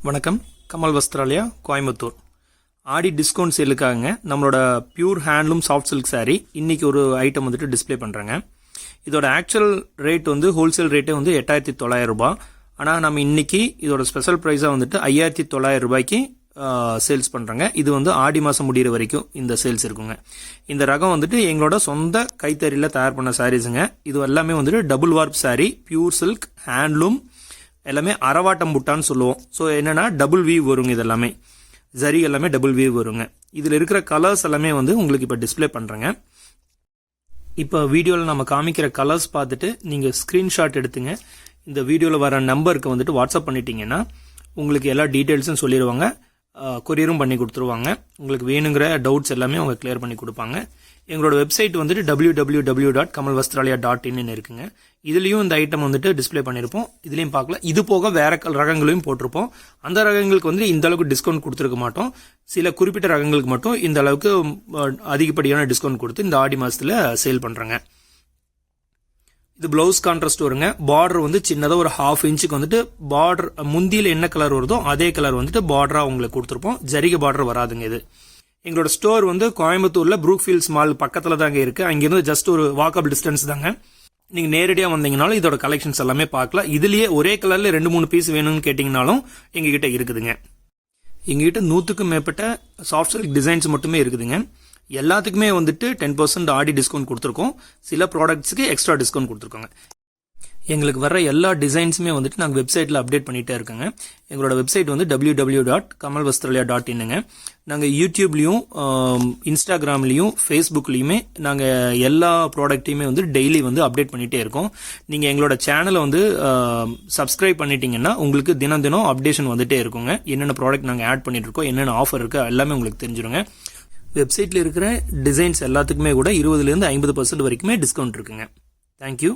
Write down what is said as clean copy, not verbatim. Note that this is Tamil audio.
வணக்கம். கமல் வஸ்த்ராலயா, கோயம்புத்தூர். ஆடி டிஸ்கவுண்ட் சேலுக்காக நம்மளோட pure handloom soft silk sari இன்னைக்கு ஒரு ஐட்டம் வந்துட்டு டிஸ்பிளே பண்ணுறேங்க. இதோட ஆக்சுவல் ரேட் வந்து ஹோல்சேல் ரேட்டே வந்து 8,900 ரூபாய். ஆனால் நம்ம இன்னைக்கு இதோட ஸ்பெஷல் ப்ரைஸாக வந்துட்டு 5,900 ரூபாய்க்கு சேல்ஸ் பண்ணுறேங்க. இது வந்து ஆடி மாதம் முடிகிற வரைக்கும் இந்த சேல்ஸ் இருக்குங்க. இந்த ரகம் வந்துட்டு எங்களோட சொந்த கைத்தறியில் தயார் பண்ண சாரீஸுங்க. இது எல்லாமே வந்துட்டு double warp sari, pure silk, handloom, எல்லாமே அரவாட்டம் புட்டான்னு சொல்லுவோம். ஸோ என்னன்னா டபுள் வீவ் வருங்க. இது எல்லாமே ஜரி எல்லாமே டபுள் வீவ் வருங்க. இதில் இருக்கிற கலர்ஸ் எல்லாமே வந்து உங்களுக்கு இப்போ டிஸ்பிளே பண்ணுறேங்க. இப்போ வீடியோவில் நம்ம காமிக்கிற கலர்ஸ் பார்த்துட்டு நீங்கள் ஸ்க்ரீன்ஷாட் எடுத்துங்க. இந்த வீடியோவில் வர நம்பருக்கு வந்துட்டு வாட்ஸ்அப் பண்ணிட்டீங்கன்னா உங்களுக்கு எல்லா டீட்டெயில்ஸும் சொல்லிடுவாங்க. கொரியரும் பண்ணி கொடுத்துருவாங்க. உங்களுக்கு வேணுங்கிற டவுட்ஸ் எல்லாமே அவங்க கிளியர் பண்ணி கொடுப்பாங்க. எங்களோட வெப்சைட் வந்துட்டு www.kamalvasthralaya.in இருக்குங்க. இதுலேயும் இந்த ஐட்டம் வந்துட்டு டிஸ்பிளே பண்ணியிருப்போம். இதுலேயும் பார்க்கலாம். இது போக வேற ரகங்களையும் போட்டிருப்போம். அந்த ரகங்களுக்கு வந்து இந்த அளவுக்கு டிஸ்கவுண்ட் கொடுத்துருக்க மாட்டோம். சில குறிப்பிட்ட ரகங்களுக்கு மட்டும் இந்த அளவுக்கு அதிகப்படியான டிஸ்கவுண்ட் கொடுத்து இந்த ஆடி மாதத்தில் சேல் பண்ணுறேங்க. இது பிளவுஸ் கான்ட்ராஸ்ட் வருங்க. பார்டர் வந்து சின்னதாக ஒரு 1/2 இன்ச்சுக்கு வந்துட்டு பார்டர் முந்தியில் என்ன கலர் வருதோ அதே கலர் வந்துட்டு பார்டராக உங்களுக்கு கொடுத்துருப்போம். ஜரிகை பார்டர் வராதுங்க. இது எங்களோட ஸ்டோர் வந்து கோயம்புத்தூர்ல ப்ரூக்ஃபீல்ட்ஸ் மால் பக்கத்தில் தாங்க இருக்கு. அங்கிருந்து ஜஸ்ட் ஒரு வாக்கபிள் டிஸ்டன்ஸ் தாங்க. நீங்க நேரடியாக வந்தீங்கனாலும் இதோட கலெக்ஷன்ஸ் எல்லாமே பார்க்கலாம். இதுலயே ஒரே கலர்ல 2-3 பீஸ் வேணும்னு கேட்டீங்கனாலும் எங்ககிட்ட இருக்குதுங்க. எங்ககிட்ட 100க்கும் மேற்பட்ட சாஃப்ட் சில்க் டிசைன்ஸ் மட்டுமே இருக்குதுங்க. எல்லாத்துக்குமே வந்துட்டு 10% ஆடி டிஸ்கவுண்ட் கொடுத்துருக்கோம். சில ப்ராடக்ட்ஸுக்கு எக்ஸ்ட்ரா டிஸ்கவுண்ட் கொடுத்துருக்கோங்க. எங்களுக்கு வர எல்லா டிசைன்ஸுமே வந்துட்டு நாங்கள் வெப்சைட்டில் அப்டேட் பண்ணிகிட்டே இருக்கோங்க. எங்களோட வெப்சைட் வந்து www.kamalvasthralaya.in. நாங்கள் யூடியூப்லேயும் இன்ஸ்டாகிராம்லேயும் ஃபேஸ்புக்லேயுமே நாங்கள் எல்லா ப்ராடக்ட்டையுமே வந்து டெய்லி வந்து அப்டேட் பண்ணிகிட்டே இருக்கோம். நீங்கள் எங்களோட சேனலை வந்து சப்ஸ்கிரைப் பண்ணிட்டீங்கன்னா உங்களுக்கு தினம் தினம் அப்டேஷன் வந்துகிட்டே இருக்குங்க. என்னென்ன ப்ராடக்ட் நாங்கள் ஆட் பண்ணிட்டு இருக்கோம், என்னென்ன ஆஃபர் இருக்குது எல்லாமே உங்களுக்கு தெரிஞ்சிருங்க. வெப்சைட்டில் இருக்கிற டிசைன்ஸ் எல்லாத்துக்குமே கூட 20% to 50% வரைக்குமே டிஸ்கவுண்ட் இருக்குங்க. தேங்க்யூ.